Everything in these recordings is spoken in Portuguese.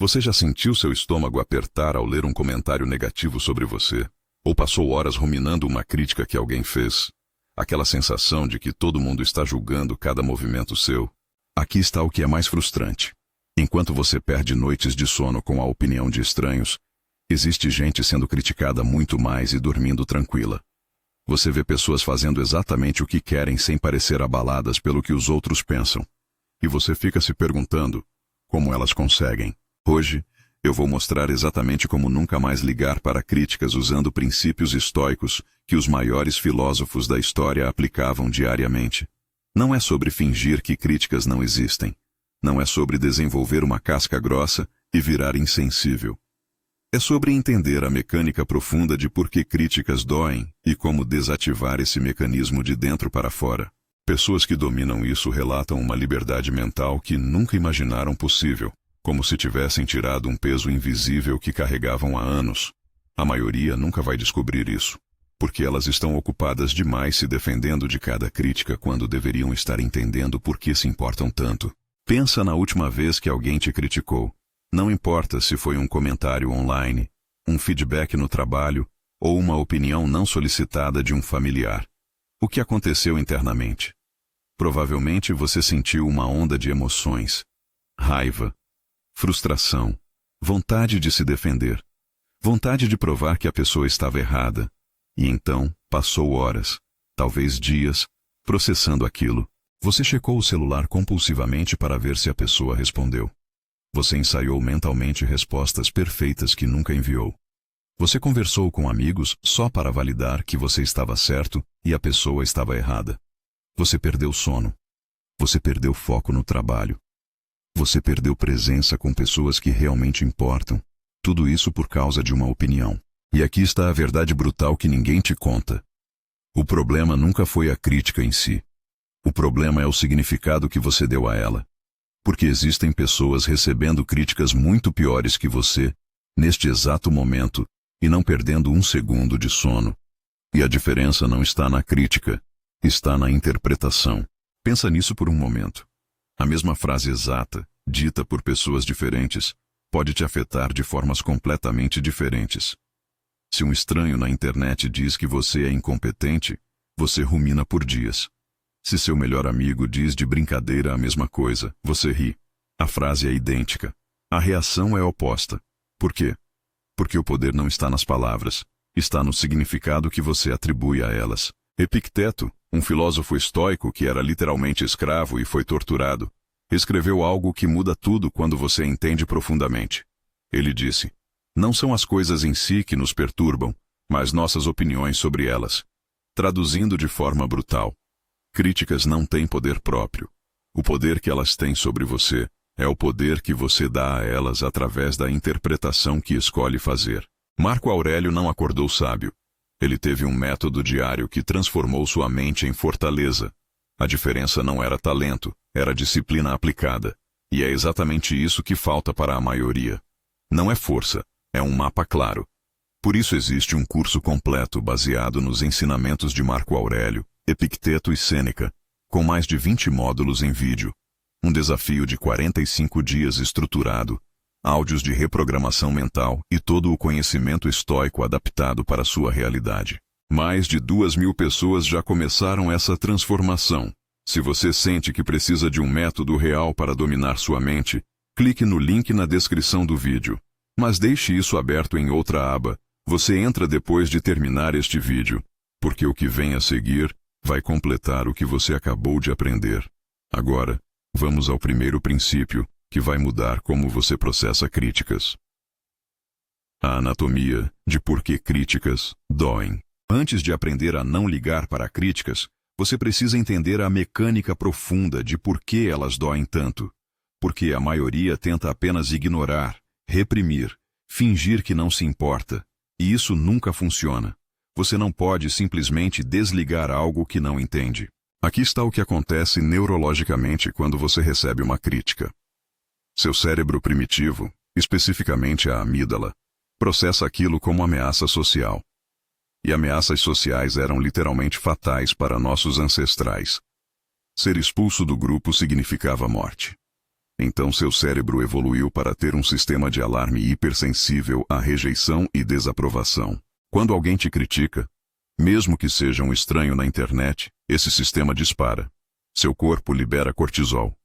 Você já sentiu seu estômago apertar ao ler um comentário negativo sobre você? Ou passou horas ruminando uma crítica que alguém fez? Aquela sensação de que todo mundo está julgando cada movimento seu? Aqui está o que é mais frustrante. Enquanto você perde noites de sono com a opinião de estranhos, existe gente sendo criticada muito mais e dormindo tranquila. Você vê pessoas fazendo exatamente o que querem sem parecer abaladas pelo que os outros pensam. E você fica se perguntando como elas conseguem. Hoje, eu vou mostrar exatamente como nunca mais ligar para críticas usando princípios estoicos que os maiores filósofos da história aplicavam diariamente. Não é sobre fingir que críticas não existem. Não é sobre desenvolver uma casca grossa e virar insensível. É sobre entender a mecânica profunda de por que críticas doem e como desativar esse mecanismo de dentro para fora. Pessoas que dominam isso relatam uma liberdade mental que nunca imaginaram possível, como se tivessem tirado um peso invisível que carregavam há anos. A maioria nunca vai descobrir isso, porque elas estão ocupadas demais se defendendo de cada crítica quando deveriam estar entendendo por que se importam tanto. Pensa na última vez que alguém te criticou. Não importa se foi um comentário online, um feedback no trabalho ou uma opinião não solicitada de um familiar. O que aconteceu internamente? Provavelmente você sentiu uma onda de emoções. Raiva, frustração, vontade de se defender, vontade de provar que a pessoa estava errada. E então, passou horas, talvez dias, processando aquilo. Você checou o celular compulsivamente para ver se a pessoa respondeu. Você ensaiou mentalmente respostas perfeitas que nunca enviou. Você conversou com amigos só para validar que você estava certo e a pessoa estava errada. Você perdeu sono. Você perdeu foco no trabalho. Você perdeu presença com pessoas que realmente importam. Tudo isso por causa de uma opinião. E aqui está a verdade brutal que ninguém te conta. O problema nunca foi a crítica em si. O problema é o significado que você deu a ela. Porque existem pessoas recebendo críticas muito piores que você, neste exato momento, e não perdendo um segundo de sono. E a diferença não está na crítica, está na interpretação. Pensa nisso por um momento. A mesma frase exata, dita por pessoas diferentes, pode te afetar de formas completamente diferentes. Se um estranho na internet diz que você é incompetente, você rumina por dias. Se seu melhor amigo diz de brincadeira a mesma coisa, você ri. A frase é idêntica. A reação é oposta. Por quê? Porque o poder não está nas palavras, está no significado que você atribui a elas. Epicteto, um filósofo estoico que era literalmente escravo e foi torturado, escreveu algo que muda tudo quando você entende profundamente. Ele disse: não são as coisas em si que nos perturbam, mas nossas opiniões sobre elas. Traduzindo de forma brutal, críticas não têm poder próprio. O poder que elas têm sobre você é o poder que você dá a elas através da interpretação que escolhe fazer. Marco Aurélio não acordou sábio. Ele teve um método diário que transformou sua mente em fortaleza. A diferença não era talento, era disciplina aplicada. E é exatamente isso que falta para a maioria. Não é força, é um mapa claro. Por isso existe um curso completo baseado nos ensinamentos de Marco Aurélio, Epicteto e Sêneca, com mais de 20 módulos em vídeo, um desafio de 45 dias estruturado, áudios de reprogramação mental e todo o conhecimento estoico adaptado para sua realidade. Mais de 2.000 pessoas já começaram essa transformação. Se você sente que precisa de um método real para dominar sua mente, clique no link na descrição do vídeo. Mas deixe isso aberto em outra aba. Você entra depois de terminar este vídeo, porque o que vem a seguir vai completar o que você acabou de aprender. Agora, vamos ao primeiro princípio, que vai mudar como você processa críticas. A anatomia de por que críticas doem. Antes de aprender a não ligar para críticas, você precisa entender a mecânica profunda de por que elas doem tanto. Porque a maioria tenta apenas ignorar, reprimir, fingir que não se importa. E isso nunca funciona. Você não pode simplesmente desligar algo que não entende. Aqui está o que acontece neurologicamente quando você recebe uma crítica. Seu cérebro primitivo, especificamente a amígdala, processa aquilo como ameaça social. E ameaças sociais eram literalmente fatais para nossos ancestrais. Ser expulso do grupo significava morte. Então seu cérebro evoluiu para ter um sistema de alarme hipersensível à rejeição e desaprovação. Quando alguém te critica, mesmo que seja um estranho na internet, esse sistema dispara. Seu corpo libera cortisol.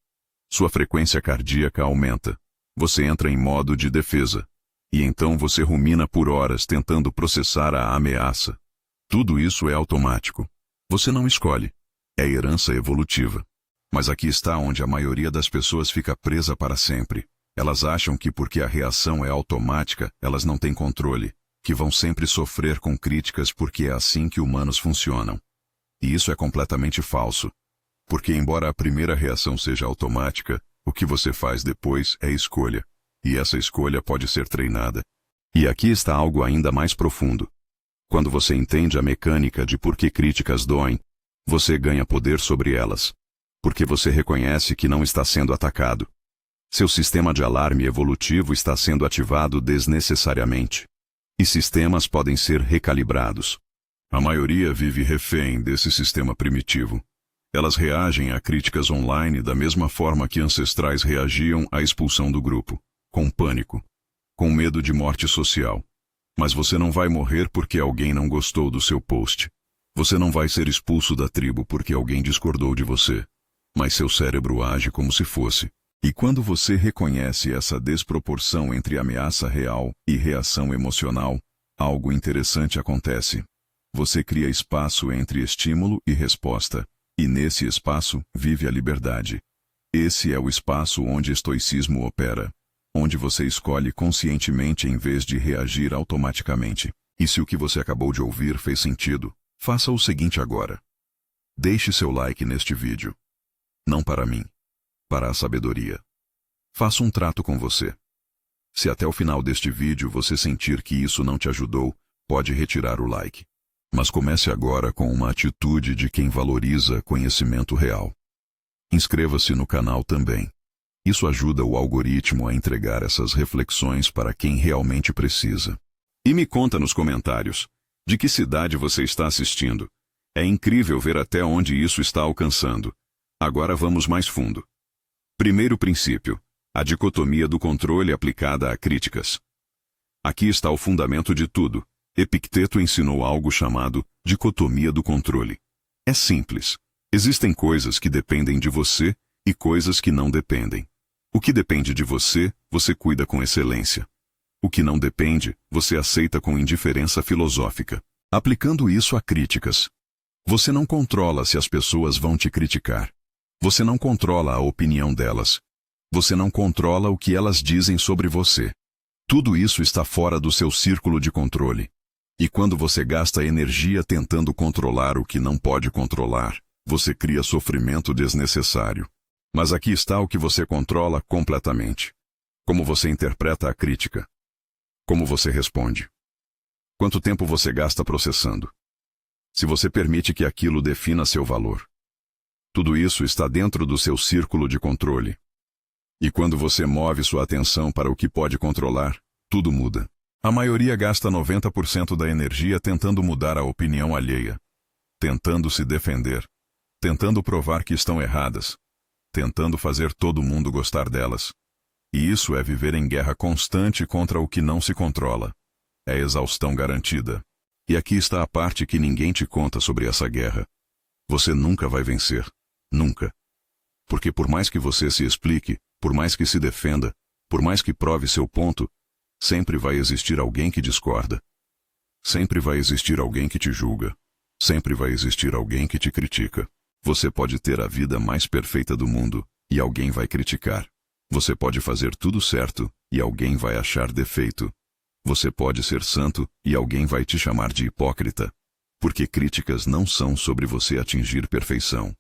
Sua frequência cardíaca aumenta. Você entra em modo de defesa. E então você rumina por horas tentando processar a ameaça. Tudo isso é automático. Você não escolhe. É herança evolutiva. Mas aqui está onde a maioria das pessoas fica presa para sempre. Elas acham que porque a reação é automática, elas não têm controle, que vão sempre sofrer com críticas porque é assim que humanos funcionam. E isso é completamente falso. Porque embora a primeira reação seja automática, o que você faz depois é escolha. E essa escolha pode ser treinada. E aqui está algo ainda mais profundo. Quando você entende a mecânica de por que críticas doem, você ganha poder sobre elas. Porque você reconhece que não está sendo atacado. Seu sistema de alarme evolutivo está sendo ativado desnecessariamente. E sistemas podem ser recalibrados. A maioria vive refém desse sistema primitivo. Elas reagem a críticas online da mesma forma que ancestrais reagiam à expulsão do grupo, com pânico, com medo de morte social. Mas você não vai morrer porque alguém não gostou do seu post. Você não vai ser expulso da tribo porque alguém discordou de você. Mas seu cérebro age como se fosse. E quando você reconhece essa desproporção entre ameaça real e reação emocional, algo interessante acontece. Você cria espaço entre estímulo e resposta. E nesse espaço, vive a liberdade. Esse é o espaço onde estoicismo opera. Onde você escolhe conscientemente em vez de reagir automaticamente. E se o que você acabou de ouvir fez sentido, faça o seguinte agora. Deixe seu like neste vídeo. Não para mim. Para a sabedoria. Faça um trato com você. Se até o final deste vídeo você sentir que isso não te ajudou, pode retirar o like. Mas comece agora com uma atitude de quem valoriza conhecimento real. Inscreva-se no canal também. Isso ajuda o algoritmo a entregar essas reflexões para quem realmente precisa. E me conta nos comentários, de que cidade você está assistindo. É incrível ver até onde isso está alcançando. Agora vamos mais fundo. Primeiro princípio, a dicotomia do controle aplicada a críticas. Aqui está o fundamento de tudo. Epicteto ensinou algo chamado dicotomia do controle. É simples. Existem coisas que dependem de você e coisas que não dependem. O que depende de você, você cuida com excelência. O que não depende, você aceita com indiferença filosófica. Aplicando isso a críticas. Você não controla se as pessoas vão te criticar. Você não controla a opinião delas. Você não controla o que elas dizem sobre você. Tudo isso está fora do seu círculo de controle. E quando você gasta energia tentando controlar o que não pode controlar, você cria sofrimento desnecessário. Mas aqui está o que você controla completamente. Como você interpreta a crítica. Como você responde. Quanto tempo você gasta processando. Se você permite que aquilo defina seu valor. Tudo isso está dentro do seu círculo de controle. E quando você move sua atenção para o que pode controlar, tudo muda. A maioria gasta 90% da energia tentando mudar a opinião alheia. Tentando se defender. Tentando provar que estão erradas. Tentando fazer todo mundo gostar delas. E isso é viver em guerra constante contra o que não se controla. É exaustão garantida. E aqui está a parte que ninguém te conta sobre essa guerra. Você nunca vai vencer. Nunca. Porque por mais que você se explique, por mais que se defenda, por mais que prove seu ponto, sempre vai existir alguém que discorda. Sempre vai existir alguém que te julga. Sempre vai existir alguém que te critica. Você pode ter a vida mais perfeita do mundo, e alguém vai criticar. Você pode fazer tudo certo, e alguém vai achar defeito. Você pode ser santo, e alguém vai te chamar de hipócrita. Porque críticas não são sobre você atingir perfeição.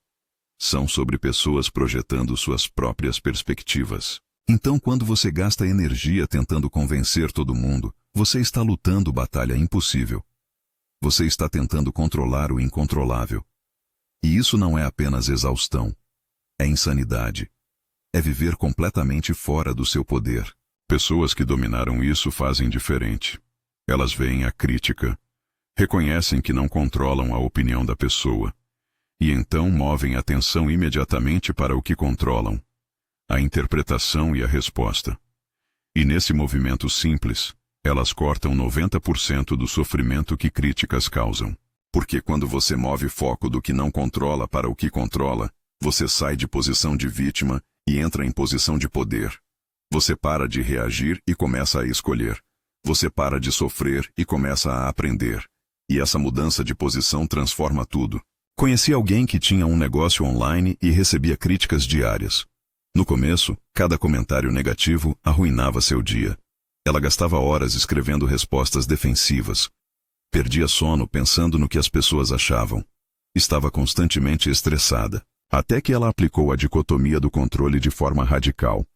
São sobre pessoas projetando suas próprias perspectivas. Então, quando você gasta energia tentando convencer todo mundo, você está lutando batalha impossível. Você está tentando controlar o incontrolável. E isso não é apenas exaustão. É insanidade. É viver completamente fora do seu poder. Pessoas que dominaram isso fazem diferente. Elas veem a crítica. Reconhecem que não controlam a opinião da pessoa. E então movem a atenção imediatamente para o que controlam. a interpretação e a resposta. E nesse movimento simples, elas cortam 90% do sofrimento que críticas causam. Porque quando você move foco do que não controla para o que controla, você sai de posição de vítima e entra em posição de poder. Você para de reagir e começa a escolher. Você para de sofrer e começa a aprender. E essa mudança de posição transforma tudo. Conheci alguém que tinha um negócio online e recebia críticas diárias. No começo, cada comentário negativo arruinava seu dia. Ela gastava horas escrevendo respostas defensivas. Perdia sono pensando no que as pessoas achavam. Estava constantemente estressada. Até que ela aplicou a dicotomia do controle de forma radical.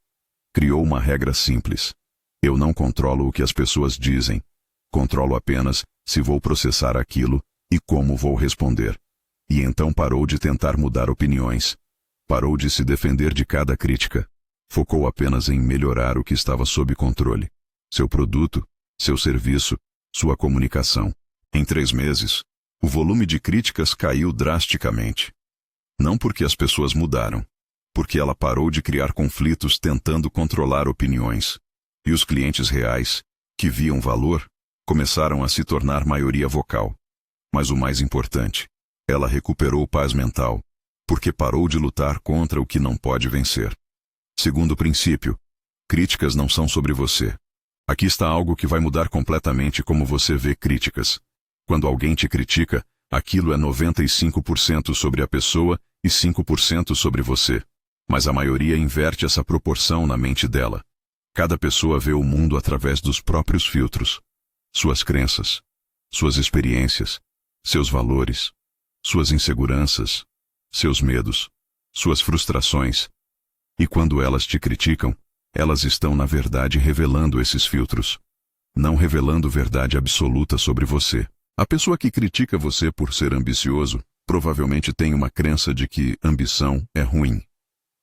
Criou uma regra simples. Eu não controlo o que as pessoas dizem. Controlo apenas se vou processar aquilo e como vou responder. E então parou de tentar mudar opiniões. Parou de se defender de cada crítica. Focou apenas em melhorar o que estava sob controle. Seu produto, seu serviço, sua comunicação. Em 3 meses, o volume de críticas caiu drasticamente. Não porque as pessoas mudaram, porque ela parou de criar conflitos tentando controlar opiniões. E os clientes reais, que viam valor, começaram a se tornar maioria vocal. Mas o mais importante, ela recuperou paz mental, porque parou de lutar contra o que não pode vencer. Segundo princípio, críticas não são sobre você. Aqui está algo que vai mudar completamente como você vê críticas. Quando alguém te critica, aquilo é 95% sobre a pessoa e 5% sobre você. Mas a maioria inverte essa proporção na mente dela. Cada pessoa vê o mundo através dos próprios filtros. Suas crenças, suas experiências, seus valores, suas inseguranças, seus medos, suas frustrações. E quando elas te criticam, elas estão na verdade revelando esses filtros. Não revelando verdade absoluta sobre você. A pessoa que critica você por ser ambicioso, provavelmente tem uma crença de que ambição é ruim.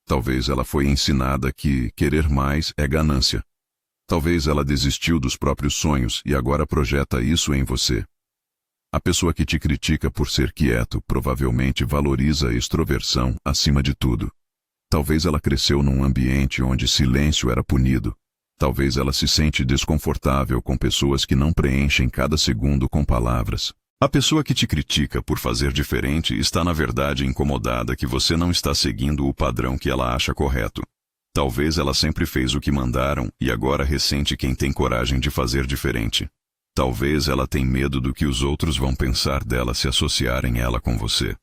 Talvez ela foi ensinada que querer mais é ganância. Talvez ela desistiu dos próprios sonhos e agora projeta isso em você. A pessoa que te critica por ser quieto provavelmente valoriza a extroversão acima de tudo. Talvez ela cresceu num ambiente onde silêncio era punido. Talvez ela se sente desconfortável com pessoas que não preenchem cada segundo com palavras. A pessoa que te critica por fazer diferente está na verdade incomodada que você não está seguindo o padrão que ela acha correto. Talvez ela sempre fez o que mandaram e agora ressente quem tem coragem de fazer diferente. Talvez ela tem medo do que os outros vão pensar dela se associarem ela com você.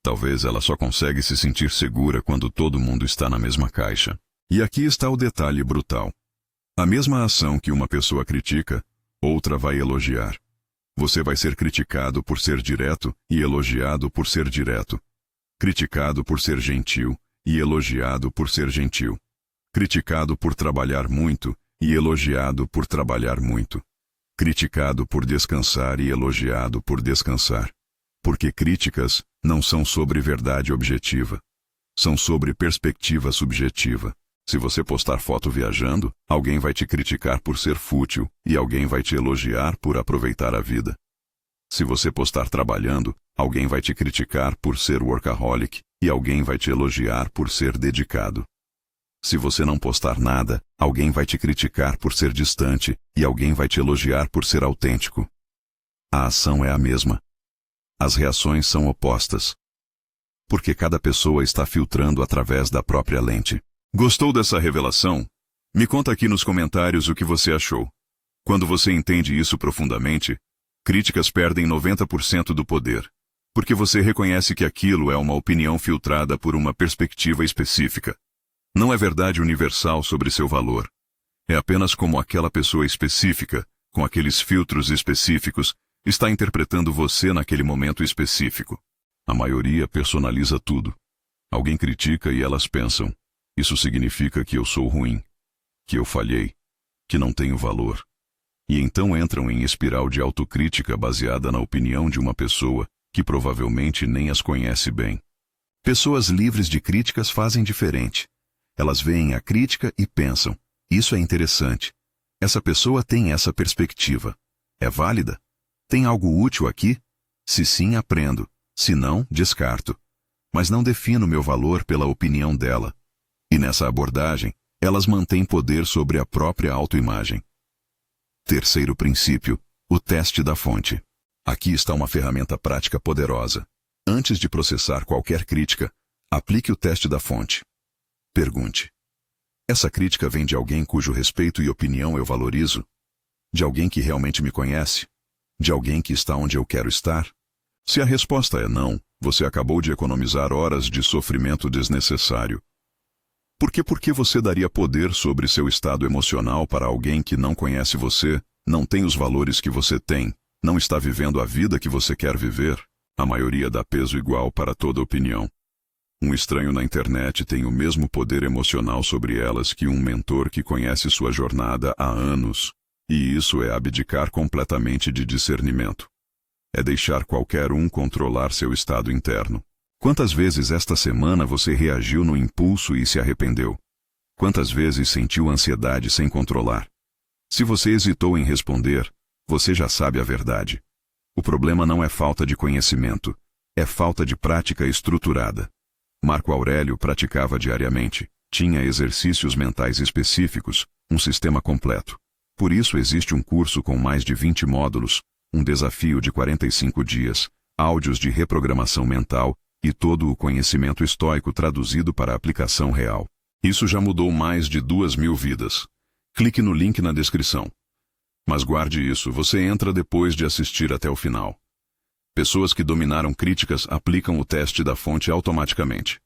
Talvez ela só consegue se sentir segura quando todo mundo está na mesma caixa. E aqui está o detalhe brutal. A mesma ação que uma pessoa critica, outra vai elogiar. Você vai ser criticado por ser direto e elogiado por ser direto. Criticado por ser gentil e elogiado por ser gentil. Criticado por trabalhar muito e elogiado por trabalhar muito. Criticado por descansar e elogiado por descansar. Porque críticas não são sobre verdade objetiva. São sobre perspectiva subjetiva. Se você postar foto viajando, alguém vai te criticar por ser fútil e alguém vai te elogiar por aproveitar a vida. Se você postar trabalhando, alguém vai te criticar por ser workaholic e alguém vai te elogiar por ser dedicado. Se você não postar nada, alguém vai te criticar por ser distante e alguém vai te elogiar por ser autêntico. A ação é a mesma. As reações são opostas. Porque cada pessoa está filtrando através da própria lente. Gostou dessa revelação? Me conta aqui nos comentários o que você achou. Quando você entende isso profundamente, críticas perdem 90% do poder. Porque você reconhece que aquilo é uma opinião filtrada por uma perspectiva específica. Não é verdade universal sobre seu valor. É apenas como aquela pessoa específica, com aqueles filtros específicos, está interpretando você naquele momento específico. A maioria personaliza tudo. Alguém critica e elas pensam: isso significa que eu sou ruim, que eu falhei, que não tenho valor. E então entram em espiral de autocrítica baseada na opinião de uma pessoa que provavelmente nem as conhece bem. Pessoas livres de críticas fazem diferente. Elas veem a crítica e pensam: isso é interessante. Essa pessoa tem essa perspectiva. É válida? Tem algo útil aqui? Se sim, aprendo. Se não, descarto. Mas não defino meu valor pela opinião dela. E nessa abordagem, elas mantêm poder sobre a própria autoimagem. Terceiro princípio, o teste da fonte. Aqui está uma ferramenta prática poderosa. Antes de processar qualquer crítica, aplique o teste da fonte. Pergunte: essa crítica vem de alguém cujo respeito e opinião eu valorizo? De alguém que realmente me conhece? De alguém que está onde eu quero estar? Se a resposta é não, você acabou de economizar horas de sofrimento desnecessário. Por que você daria poder sobre seu estado emocional para alguém que não conhece você, não tem os valores que você tem, não está vivendo a vida que você quer viver? A maioria dá peso igual para toda opinião. Um estranho na internet tem o mesmo poder emocional sobre elas que um mentor que conhece sua jornada há anos. E isso é abdicar completamente de discernimento. É deixar qualquer um controlar seu estado interno. Quantas vezes esta semana você reagiu no impulso e se arrependeu? Quantas vezes sentiu ansiedade sem controlar? Se você hesitou em responder, você já sabe a verdade. O problema não é falta de conhecimento, é falta de prática estruturada. Marco Aurélio praticava diariamente, tinha exercícios mentais específicos, um sistema completo. Por isso existe um curso com mais de 20 módulos, um desafio de 45 dias, áudios de reprogramação mental e todo o conhecimento estoico traduzido para aplicação real. Isso já mudou mais de 2.000 vidas. Clique no link na descrição. Mas guarde isso, você entra depois de assistir até o final. Pessoas que dominaram críticas aplicam o teste da fonte automaticamente.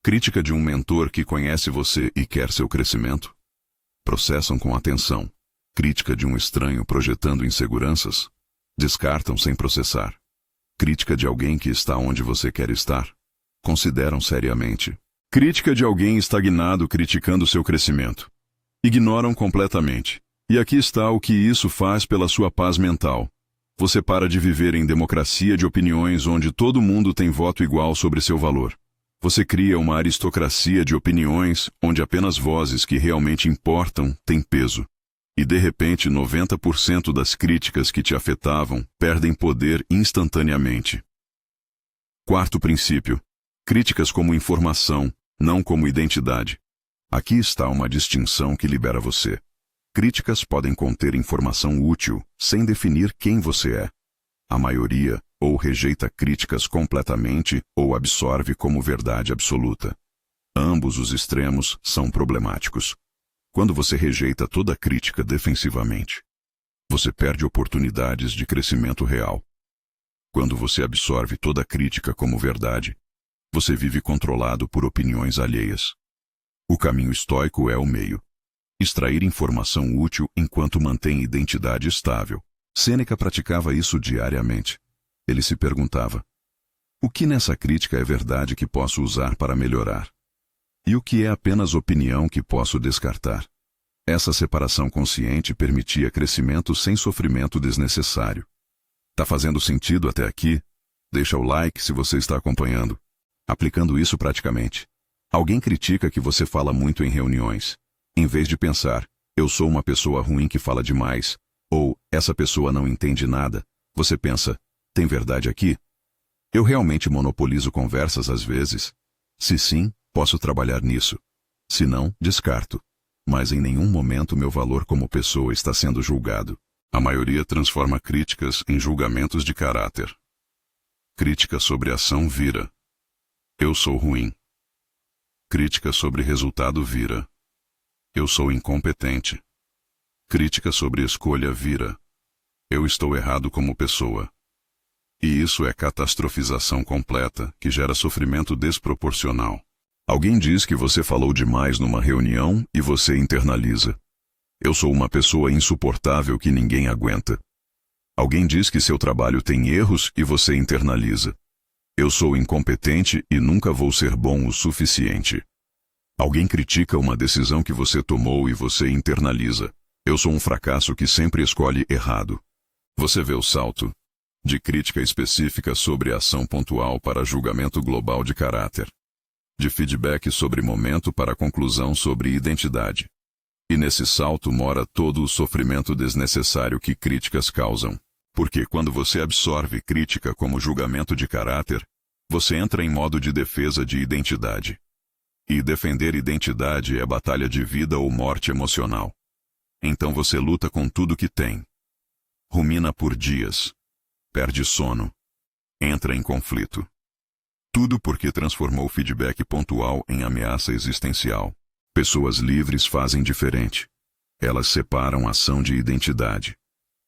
Crítica de um mentor que conhece você e quer seu crescimento? Processam com atenção. Crítica de um estranho projetando inseguranças? Descartam sem processar. Crítica de alguém que está onde você quer estar? Consideram seriamente. Crítica de alguém estagnado criticando seu crescimento? Ignoram completamente. E aqui está o que isso faz pela sua paz mental. Você para de viver em democracia de opiniões onde todo mundo tem voto igual sobre seu valor. Você cria uma aristocracia de opiniões onde apenas vozes que realmente importam têm peso. E de repente 90% das críticas que te afetavam perdem poder instantaneamente. Quarto princípio. Críticas como informação, não como identidade. Aqui está uma distinção que libera você. Críticas podem conter informação útil, sem definir quem você é. A maioria ou rejeita críticas completamente ou absorve como verdade absoluta. Ambos os extremos são problemáticos. Quando você rejeita toda crítica defensivamente, você perde oportunidades de crescimento real. Quando você absorve toda crítica como verdade, você vive controlado por opiniões alheias. O caminho estoico é o meio. Extrair informação útil enquanto mantém identidade estável. Sêneca praticava isso diariamente. Ele se perguntava: o que nessa crítica é verdade que posso usar para melhorar? E o que é apenas opinião que posso descartar? Essa separação consciente permitia crescimento sem sofrimento desnecessário. Tá fazendo sentido até aqui? Deixa o like se você está acompanhando. Aplicando isso praticamente. Alguém critica que você fala muito em reuniões. Em vez de pensar, eu sou uma pessoa ruim que fala demais, ou essa pessoa não entende nada, você pensa, tem verdade aqui? Eu realmente monopolizo conversas às vezes? Se sim, posso trabalhar nisso. Se não, descarto. Mas em nenhum momento meu valor como pessoa está sendo julgado. A maioria transforma críticas em julgamentos de caráter. Crítica sobre ação vira: eu sou ruim. Crítica sobre resultado vira: eu sou incompetente. Crítica sobre escolha vira: eu estou errado como pessoa. E isso é catastrofização completa, que gera sofrimento desproporcional. Alguém diz que você falou demais numa reunião e você internaliza: eu sou uma pessoa insuportável que ninguém aguenta. Alguém diz que seu trabalho tem erros e você internaliza: eu sou incompetente e nunca vou ser bom o suficiente. Alguém critica uma decisão que você tomou e você internaliza: eu sou um fracasso que sempre escolhe errado. Você vê o salto de crítica específica sobre ação pontual para julgamento global de caráter. De feedback sobre momento para conclusão sobre identidade. E nesse salto mora todo o sofrimento desnecessário que críticas causam. Porque quando você absorve crítica como julgamento de caráter, você entra em modo de defesa de identidade. E defender identidade é batalha de vida ou morte emocional. Então você luta com tudo que tem. Rumina por dias. Perde sono. Entra em conflito. Tudo porque transformou feedback pontual em ameaça existencial. Pessoas livres fazem diferente. Elas separam ação de identidade.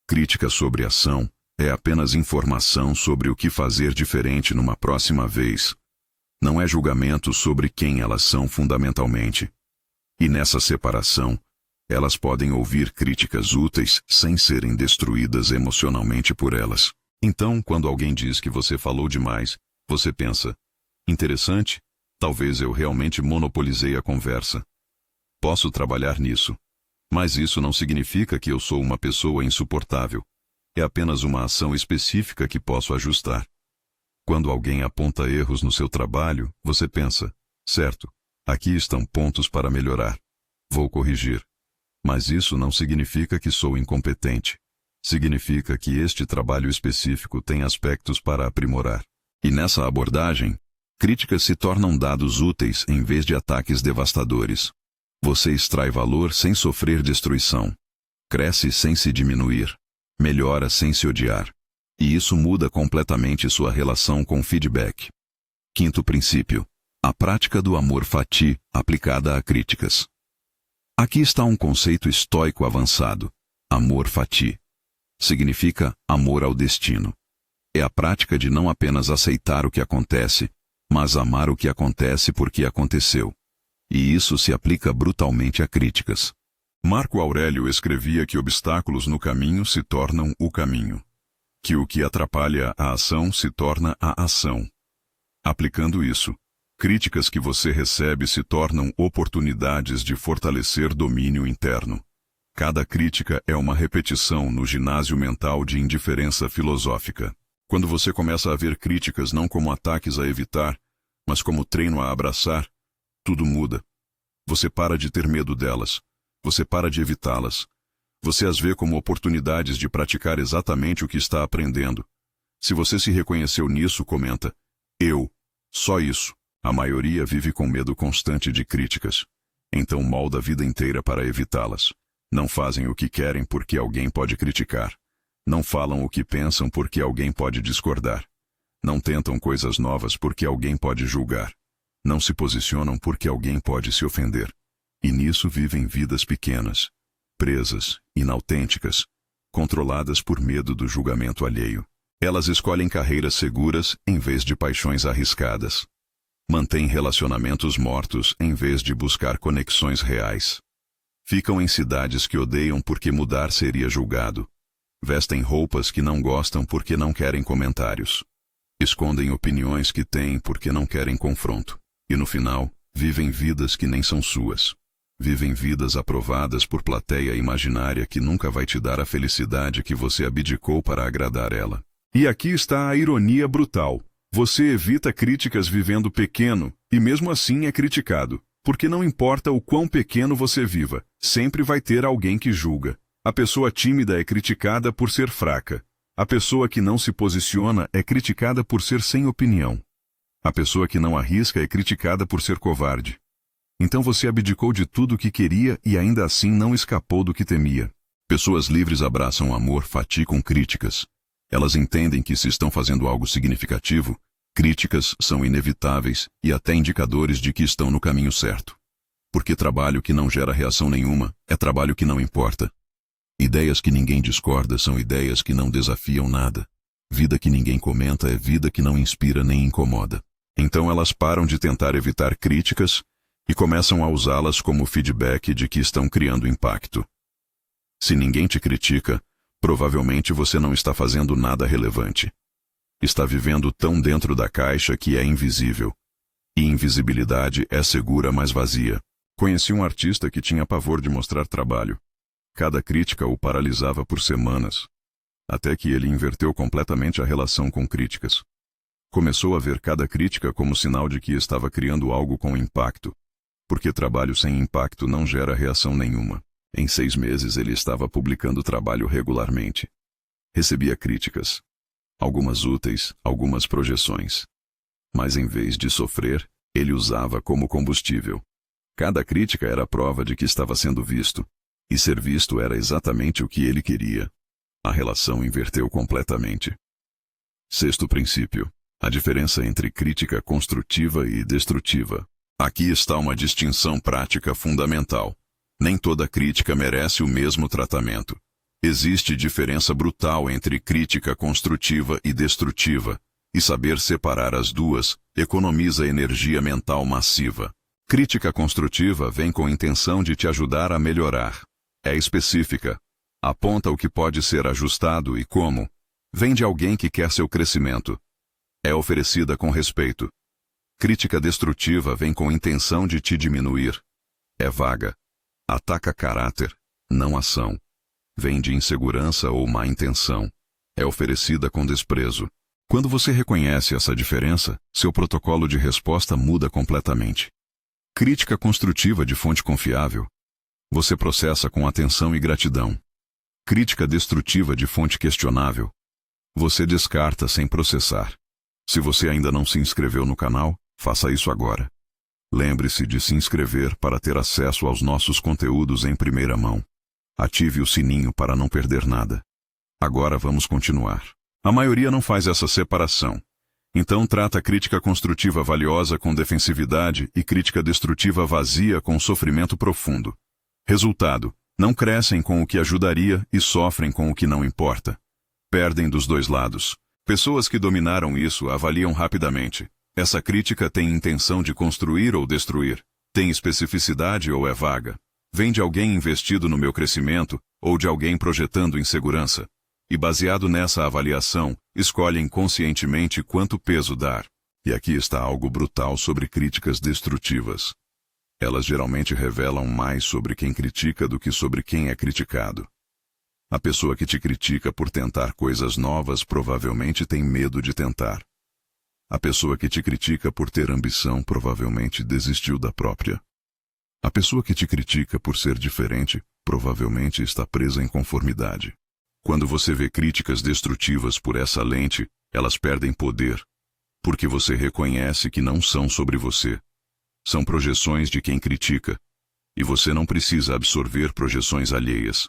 Crítica sobre ação é apenas informação sobre o que fazer diferente numa próxima vez. Não é julgamento sobre quem elas são fundamentalmente. E nessa separação, elas podem ouvir críticas úteis sem serem destruídas emocionalmente por elas. Então, quando alguém diz que você falou demais, você pensa, interessante, talvez eu realmente monopolizei a conversa. Posso trabalhar nisso. Mas isso não significa que eu sou uma pessoa insuportável. É apenas uma ação específica que posso ajustar. Quando alguém aponta erros no seu trabalho, você pensa, certo, aqui estão pontos para melhorar. Vou corrigir. Mas isso não significa que sou incompetente. Significa que este trabalho específico tem aspectos para aprimorar. E nessa abordagem, críticas se tornam dados úteis em vez de ataques devastadores. Você extrai valor sem sofrer destruição. Cresce sem se diminuir. Melhora sem se odiar. E isso muda completamente sua relação com feedback. Quinto princípio. A prática do amor fati aplicada a críticas. Aqui está um conceito estoico avançado. Amor fati. Significa amor ao destino. É a prática de não apenas aceitar o que acontece, mas amar o que acontece porque aconteceu. E isso se aplica brutalmente a críticas. Marco Aurélio escrevia que obstáculos no caminho se tornam o caminho. Que o que atrapalha a ação se torna a ação. Aplicando isso, críticas que você recebe se tornam oportunidades de fortalecer domínio interno. Cada crítica é uma repetição no ginásio mental de indiferença filosófica. Quando você começa a ver críticas não como ataques a evitar, mas como treino a abraçar, tudo muda. Você para de ter medo delas. Você para de evitá-las. Você as vê como oportunidades de praticar exatamente o que está aprendendo. Se você se reconheceu nisso, comenta, só isso. A maioria vive com medo constante de críticas. Então molda a vida inteira para evitá-las. Não fazem o que querem porque alguém pode criticar. Não falam o que pensam porque alguém pode discordar. Não tentam coisas novas porque alguém pode julgar. Não se posicionam porque alguém pode se ofender. E nisso vivem vidas pequenas, presas, inautênticas, controladas por medo do julgamento alheio. Elas escolhem carreiras seguras em vez de paixões arriscadas. Mantêm relacionamentos mortos em vez de buscar conexões reais. Ficam em cidades que odeiam porque mudar seria julgado. Vestem roupas que não gostam porque não querem comentários. Escondem opiniões que têm porque não querem confronto. E no final, vivem vidas que nem são suas. Vivem vidas aprovadas por plateia imaginária que nunca vai te dar a felicidade que você abdicou para agradar ela. E aqui está a ironia brutal. Você evita críticas vivendo pequeno, e mesmo assim é criticado. Porque não importa o quão pequeno você viva, sempre vai ter alguém que julga. A pessoa tímida é criticada por ser fraca. A pessoa que não se posiciona é criticada por ser sem opinião. A pessoa que não arrisca é criticada por ser covarde. Então você abdicou de tudo o que queria e ainda assim não escapou do que temia. Pessoas livres abraçam o amor fati com críticas. Elas entendem que se estão fazendo algo significativo, críticas são inevitáveis e até indicadores de que estão no caminho certo. Porque trabalho que não gera reação nenhuma é trabalho que não importa. Ideias que ninguém discorda são ideias que não desafiam nada. Vida que ninguém comenta é vida que não inspira nem incomoda. Então elas param de tentar evitar críticas e começam a usá-las como feedback de que estão criando impacto. Se ninguém te critica, provavelmente você não está fazendo nada relevante. Está vivendo tão dentro da caixa que é invisível. E invisibilidade é segura, mas vazia. Conheci um artista que tinha pavor de mostrar trabalho. Cada crítica o paralisava por semanas. Até que ele inverteu completamente a relação com críticas. Começou a ver cada crítica como sinal de que estava criando algo com impacto. Porque trabalho sem impacto não gera reação nenhuma. Em 6 meses ele estava publicando trabalho regularmente. Recebia críticas. Algumas úteis, algumas projeções. Mas em vez de sofrer, Ele usava como combustível. Cada crítica era a prova de que estava sendo visto. E ser visto era exatamente o que ele queria. A relação inverteu completamente. Sexto princípio: a diferença entre crítica construtiva e destrutiva. Aqui está uma distinção prática fundamental. Nem toda crítica merece o mesmo tratamento. Existe diferença brutal entre crítica construtiva e destrutiva, e saber separar as duas economiza energia mental massiva. Crítica construtiva vem com a intenção de te ajudar a melhorar. É específica. Aponta o que pode ser ajustado e como. Vem de alguém que quer seu crescimento. É oferecida com respeito. Crítica destrutiva vem com a intenção de te diminuir. É vaga. Ataca caráter, não ação. Vem de insegurança ou má intenção. É oferecida com desprezo. Quando você reconhece essa diferença, seu protocolo de resposta muda completamente. Crítica construtiva de fonte confiável. Você processa com atenção e gratidão. Crítica destrutiva de fonte questionável. Você descarta sem processar. Se você ainda não se inscreveu no canal, faça isso agora. Lembre-se de se inscrever para ter acesso aos nossos conteúdos em primeira mão. Ative o sininho para não perder nada. Agora vamos continuar. A maioria não faz essa separação. Então trata a crítica construtiva valiosa com defensividade e crítica destrutiva vazia com sofrimento profundo. Resultado: não crescem com o que ajudaria e sofrem com o que não importa. Perdem dos dois lados. Pessoas que dominaram isso avaliam rapidamente. Essa crítica tem intenção de construir ou destruir? Tem especificidade ou é vaga? Vem de alguém investido no meu crescimento ou de alguém projetando insegurança? E baseado nessa avaliação, escolhem conscientemente quanto peso dar. E aqui está algo brutal sobre críticas destrutivas. Elas geralmente revelam mais sobre quem critica do que sobre quem é criticado. A pessoa que te critica por tentar coisas novas provavelmente tem medo de tentar. A pessoa que te critica por ter ambição provavelmente desistiu da própria. A pessoa que te critica por ser diferente provavelmente está presa em conformidade. Quando você vê críticas destrutivas por essa lente, elas perdem poder, porque você reconhece que não são sobre você. São projeções de quem critica, e você não precisa absorver projeções alheias.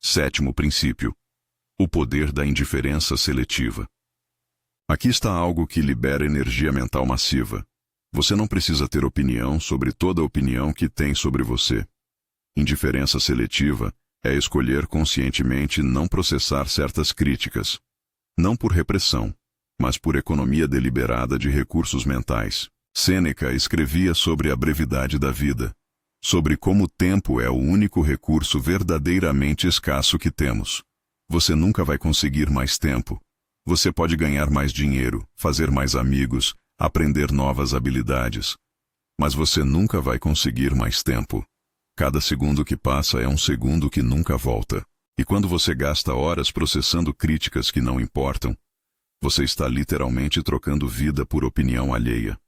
Sétimo princípio: o poder da indiferença seletiva. Aqui está algo que libera energia mental massiva. Você não precisa ter opinião sobre toda a opinião que tem sobre você. Indiferença seletiva é escolher conscientemente não processar certas críticas. Não por repressão, mas por economia deliberada de recursos mentais. Sêneca escrevia sobre a brevidade da vida, sobre como o tempo é o único recurso verdadeiramente escasso que temos. Você nunca vai conseguir mais tempo. Você pode ganhar mais dinheiro, fazer mais amigos, aprender novas habilidades. Mas você nunca vai conseguir mais tempo. Cada segundo que passa é um segundo que nunca volta. E quando você gasta horas processando críticas que não importam, você está literalmente trocando vida por opinião alheia.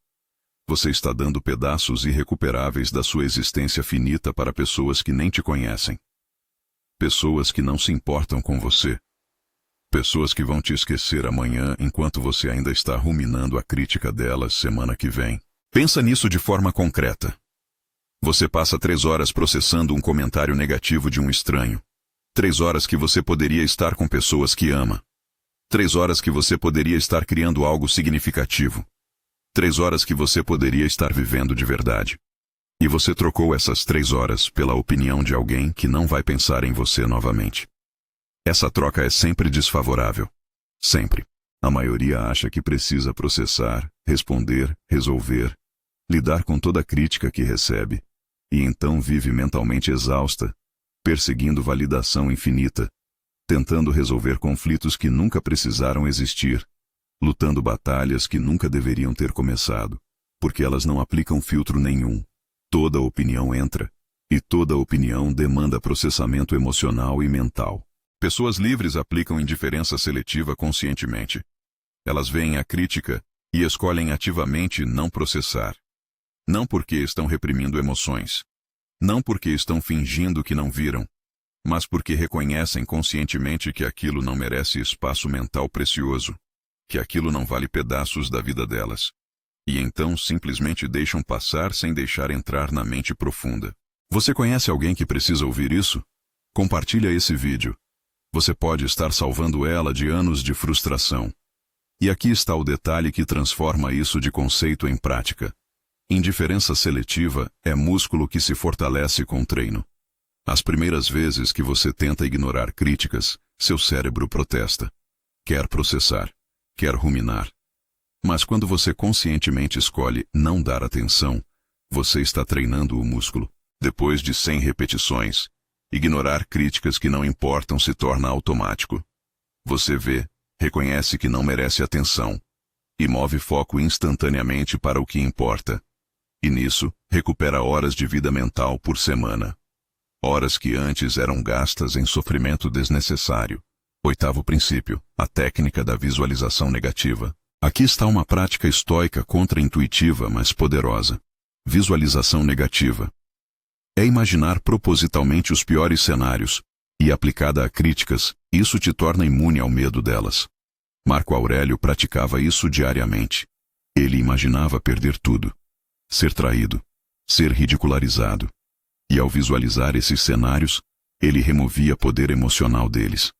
Você está dando pedaços irrecuperáveis da sua existência finita para pessoas que nem te conhecem. Pessoas que não se importam com você. Pessoas que vão te esquecer amanhã enquanto você ainda está ruminando a crítica delas semana que vem. Pensa nisso de forma concreta. Você passa 3 horas processando um comentário negativo de um estranho. 3 horas que você poderia estar com pessoas que ama. 3 horas que você poderia estar criando algo significativo. 3 horas que você poderia estar vivendo de verdade. E você trocou essas 3 horas pela opinião de alguém que não vai pensar em você novamente. Essa troca é sempre desfavorável. Sempre. A maioria acha que precisa processar, responder, resolver, lidar com toda a crítica que recebe. E então vive mentalmente exausta, perseguindo validação infinita, tentando resolver conflitos que nunca precisaram existir, lutando batalhas que nunca deveriam ter começado, porque elas não aplicam filtro nenhum. Toda opinião entra, e toda opinião demanda processamento emocional e mental. Pessoas livres aplicam indiferença seletiva conscientemente. Elas veem a crítica e escolhem ativamente não processar. Não porque estão reprimindo emoções. Não porque estão fingindo que não viram. Mas porque reconhecem conscientemente que aquilo não merece espaço mental precioso. Que aquilo não vale pedaços da vida delas. e então simplesmente deixam passar sem deixar entrar na mente profunda. Você conhece alguém que precisa ouvir isso? Compartilha esse vídeo. Você pode estar salvando ela de anos de frustração. E aqui está o detalhe que transforma isso de conceito em prática. Indiferença seletiva é músculo que se fortalece com treino. As primeiras vezes que você tenta ignorar críticas, seu cérebro protesta. Quer processar, quer ruminar. Mas quando você conscientemente escolhe não dar atenção, você está treinando o músculo. Depois de 100 repetições, ignorar críticas que não importam se torna automático. Você vê, reconhece que não merece atenção e move foco instantaneamente para o que importa. E nisso, recupera horas de vida mental por semana. Horas que antes eram gastas em sofrimento desnecessário. 8º princípio, a técnica da visualização negativa. Aqui está uma prática estoica contra-intuitiva, mas poderosa. Visualização negativa. É imaginar propositalmente os piores cenários, e aplicada a críticas, isso te torna imune ao medo delas. Marco Aurélio praticava isso diariamente. Ele imaginava perder tudo. Ser traído. Ser ridicularizado. E ao visualizar esses cenários, ele removia poder emocional deles.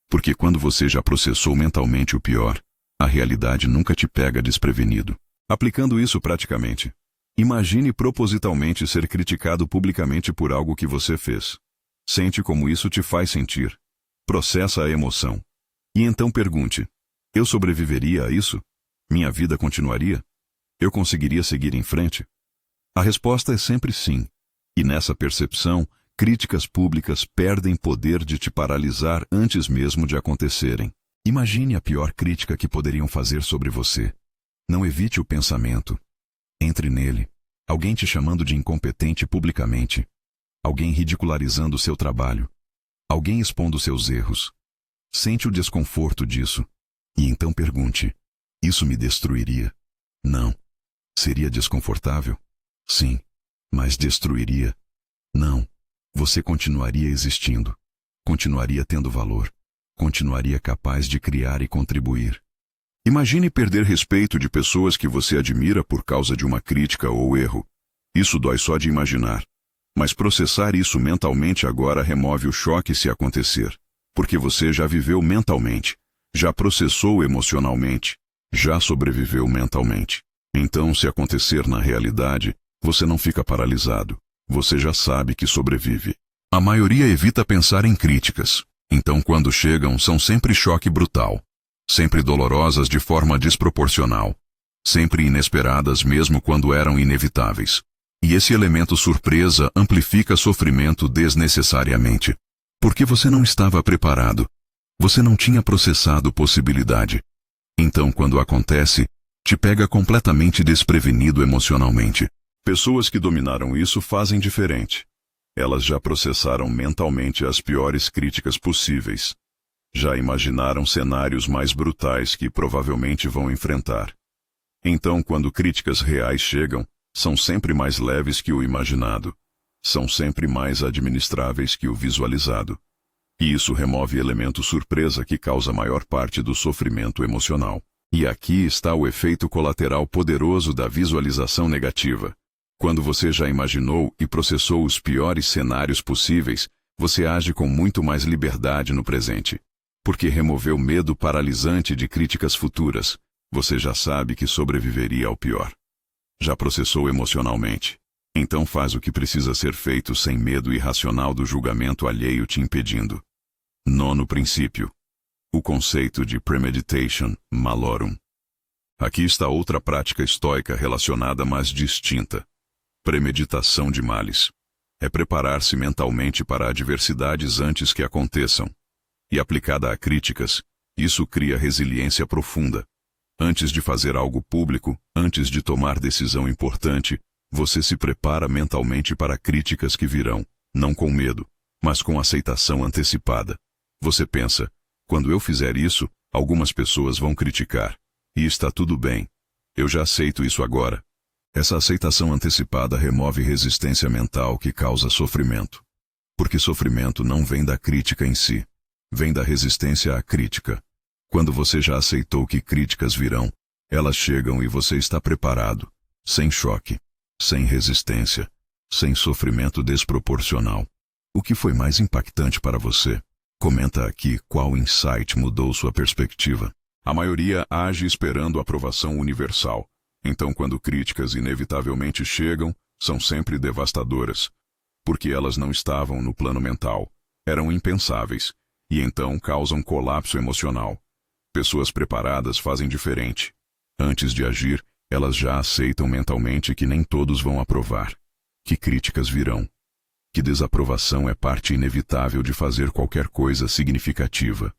Porque quando você já processou mentalmente o pior, a realidade nunca te pega desprevenido. Aplicando isso praticamente, imagine propositalmente ser criticado publicamente por algo que você fez. Sente como isso te faz sentir. Processa a emoção. E então pergunte: eu sobreviveria a isso? Minha vida continuaria? Eu conseguiria seguir em frente? A resposta é sempre sim. E nessa percepção, críticas públicas perdem poder de te paralisar antes mesmo de acontecerem. Imagine a pior crítica que poderiam fazer sobre você. Não evite o pensamento. Entre nele. Alguém te chamando de incompetente publicamente. Alguém ridicularizando seu trabalho. Alguém expondo seus erros. Sente o desconforto disso. E então pergunte: isso me destruiria? Não. Seria desconfortável? Sim. Mas destruiria? Não. Você continuaria existindo. Continuaria tendo valor. Continuaria capaz de criar e contribuir. Imagine perder respeito de pessoas que você admira por causa de uma crítica ou erro. Isso dói só de imaginar. Mas processar isso mentalmente agora remove o choque se acontecer. Porque você já viveu mentalmente. Já processou emocionalmente. Já sobreviveu mentalmente. Então, se acontecer na realidade, você não fica paralisado. Você já sabe que sobrevive. A maioria evita pensar em críticas. Então, quando chegam, são sempre choque brutal. Sempre dolorosas de forma desproporcional. Sempre inesperadas mesmo quando eram inevitáveis. E esse elemento surpresa amplifica sofrimento desnecessariamente. Porque você não estava preparado. Você não tinha processado possibilidade. Então, quando acontece, te pega completamente desprevenido emocionalmente. Pessoas que dominaram isso fazem diferente. Elas já processaram mentalmente as piores críticas possíveis. Já imaginaram cenários mais brutais que provavelmente vão enfrentar. Então, quando críticas reais chegam, são sempre mais leves que o imaginado. São sempre mais administráveis que o visualizado. E isso remove elemento surpresa que causa maior parte do sofrimento emocional. E aqui está o efeito colateral poderoso da visualização negativa. Quando você já imaginou e processou os piores cenários possíveis, você age com muito mais liberdade no presente. Porque removeu medo paralisante de críticas futuras, você já sabe que sobreviveria ao pior. Já processou emocionalmente. Então faz o que precisa ser feito sem medo irracional do julgamento alheio te impedindo. 9º princípio. O conceito de premeditation malorum. Aqui está outra prática estoica relacionada, mas distinta. Premeditação de males. É preparar-se mentalmente para adversidades antes que aconteçam. E aplicada a críticas, isso cria resiliência profunda. Antes de fazer algo público, antes de tomar decisão importante, você se prepara mentalmente para críticas que virão, não com medo, mas com aceitação antecipada. Você pensa: quando eu fizer isso, algumas pessoas vão criticar. E está tudo bem. Eu já aceito isso agora. Essa aceitação antecipada remove resistência mental que causa sofrimento. Porque sofrimento não vem da crítica em si. Vem da resistência à crítica. Quando você já aceitou que críticas virão, Elas chegam e você está preparado, sem choque, sem resistência, sem sofrimento desproporcional. O que foi mais impactante para você? Comenta aqui qual insight mudou sua perspectiva. A maioria age esperando a aprovação universal. Então, quando críticas inevitavelmente chegam, são sempre devastadoras. Porque elas não estavam no plano mental, eram impensáveis, e então causam colapso emocional. Pessoas preparadas fazem diferente. Antes de agir, elas já aceitam mentalmente que nem todos vão aprovar, que críticas virão, que desaprovação é parte inevitável de fazer qualquer coisa significativa.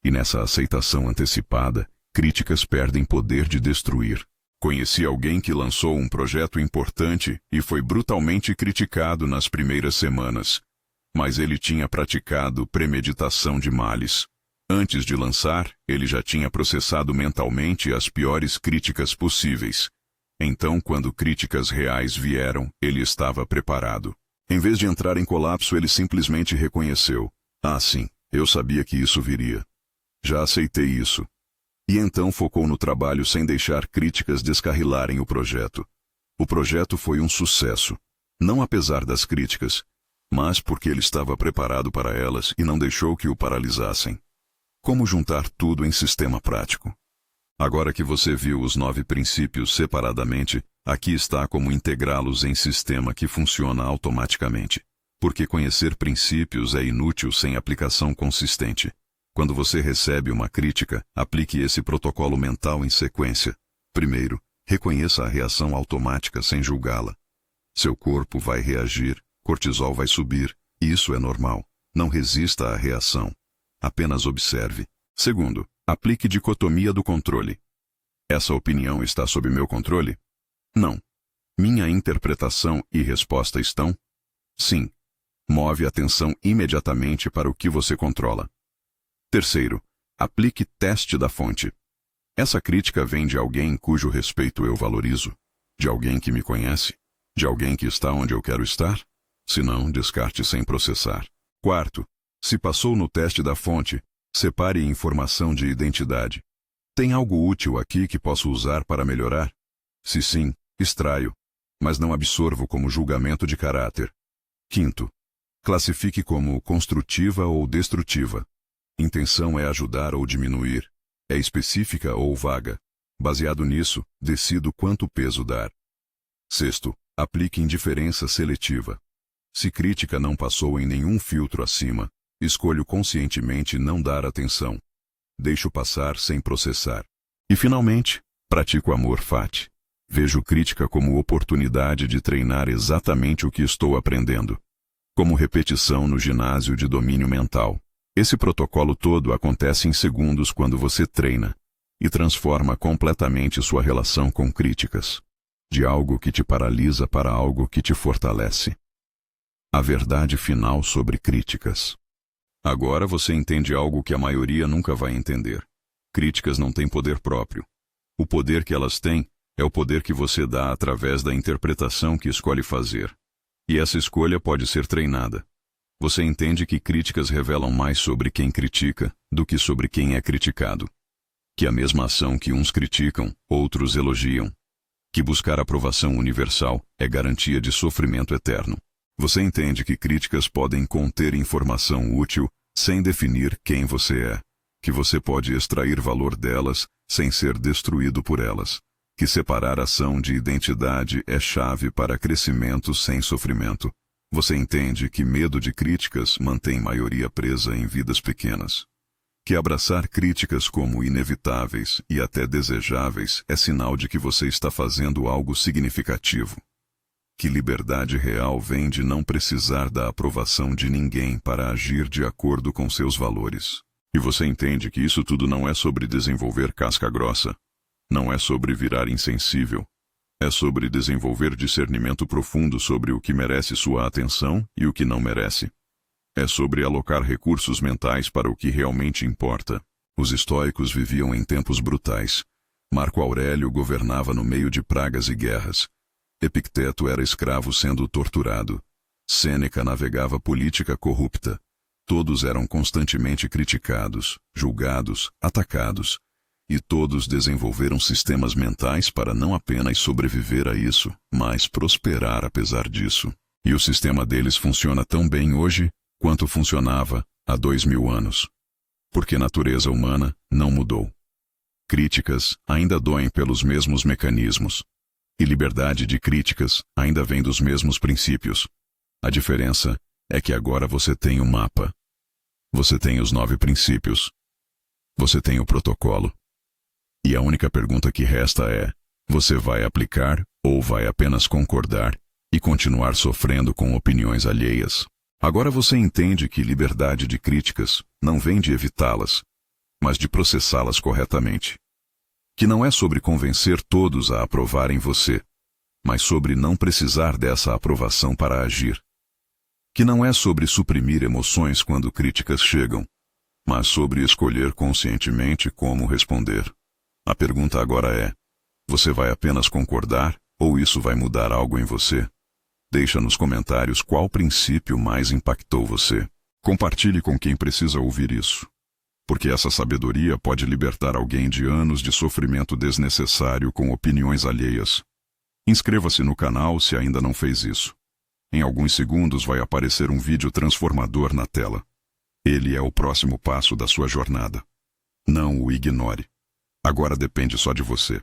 E nessa aceitação antecipada, críticas perdem poder de destruir. Conheci alguém que lançou um projeto importante e foi brutalmente criticado nas primeiras semanas. Mas ele tinha praticado premeditação de males. Antes de lançar, ele já tinha processado mentalmente as piores críticas possíveis. Então, quando críticas reais vieram, ele estava preparado. Em vez de entrar em colapso, ele simplesmente reconheceu: "Ah, sim, eu sabia que isso viria. Já aceitei isso." E então focou no trabalho sem deixar críticas descarrilarem o projeto. O projeto foi um sucesso, não apesar das críticas, mas porque ele estava preparado para elas e não deixou que o paralisassem. Como juntar tudo em sistema prático? Agora que você viu os 9 princípios separadamente, aqui está como integrá-los em sistema que funciona automaticamente. Porque conhecer princípios é inútil sem aplicação consistente. Quando você recebe uma crítica, aplique esse protocolo mental em sequência. Primeiro, reconheça a reação automática sem julgá-la. Seu corpo vai reagir, cortisol vai subir, e isso é normal. Não resista à reação. Apenas observe. Segundo, aplique dicotomia do controle. Essa opinião está sob meu controle? Não. Minha interpretação e resposta estão? Sim. Move a atenção imediatamente para o que você controla. Terceiro, aplique teste da fonte. Essa crítica vem de alguém cujo respeito eu valorizo? De alguém que me conhece? De alguém que está onde eu quero estar? Se não, descarte sem processar. Quarto, se passou no teste da fonte, separe informação de identidade. Tem algo útil aqui que posso usar para melhorar? Se sim, extraio, mas não absorvo como julgamento de caráter. Quinto, classifique como construtiva ou destrutiva. Intenção é ajudar ou diminuir. É específica ou vaga. Baseado nisso, decido quanto peso dar. Sexto, aplique indiferença seletiva. Se crítica não passou em nenhum filtro acima, escolho conscientemente não dar atenção. Deixo passar sem processar. E finalmente, pratico amor fati. Vejo crítica como oportunidade de treinar exatamente o que estou aprendendo. Como repetição no ginásio de domínio mental. Esse protocolo todo acontece em segundos quando você treina e transforma completamente sua relação com críticas, de algo que te paralisa para algo que te fortalece. A verdade final sobre críticas. Agora você entende algo que a maioria nunca vai entender. Críticas não têm poder próprio. O poder que elas têm é o poder que você dá através da interpretação que escolhe fazer. E essa escolha pode ser treinada. Você entende que críticas revelam mais sobre quem critica do que sobre quem é criticado. Que a mesma ação que uns criticam, outros elogiam. Que buscar aprovação universal é garantia de sofrimento eterno. Você entende que críticas podem conter informação útil sem definir quem você é. Que você pode extrair valor delas sem ser destruído por elas. Que separar ação de identidade é chave para crescimento sem sofrimento. Você entende que medo de críticas mantém maioria presa em vidas pequenas. Que abraçar críticas como inevitáveis e até desejáveis é sinal de que você está fazendo algo significativo. Que liberdade real vem de não precisar da aprovação de ninguém para agir de acordo com seus valores. E você entende que isso tudo não é sobre desenvolver casca grossa. Não é sobre virar insensível. É sobre desenvolver discernimento profundo sobre o que merece sua atenção e o que não merece. É sobre alocar recursos mentais para o que realmente importa. Os estoicos viviam em tempos brutais. Marco Aurélio governava no meio de pragas e guerras. Epicteto era escravo sendo torturado. Sêneca navegava política corrupta. Todos eram constantemente criticados, julgados, atacados. E todos desenvolveram sistemas mentais para não apenas sobreviver a isso, mas prosperar apesar disso. E o sistema deles funciona tão bem hoje quanto funcionava há 2000 anos. Porque a natureza humana não mudou. Críticas ainda doem pelos mesmos mecanismos. E liberdade de críticas ainda vem dos mesmos princípios. A diferença é que agora você tem o mapa. Você tem os 9 princípios. Você tem o protocolo. E a única pergunta que resta é: você vai aplicar ou vai apenas concordar e continuar sofrendo com opiniões alheias? Agora você entende que liberdade de críticas não vem de evitá-las, mas de processá-las corretamente. Que não é sobre convencer todos a aprovarem você, mas sobre não precisar dessa aprovação para agir. Que não é sobre suprimir emoções quando críticas chegam, mas sobre escolher conscientemente como responder. A pergunta agora é: você vai apenas concordar ou isso vai mudar algo em você? Deixa nos comentários qual princípio mais impactou você. Compartilhe com quem precisa ouvir isso. Porque essa sabedoria pode libertar alguém de anos de sofrimento desnecessário com opiniões alheias. Inscreva-se no canal se ainda não fez isso. Em alguns segundos vai aparecer um vídeo transformador na tela. Ele é o próximo passo da sua jornada. Não o ignore. Agora depende só de você.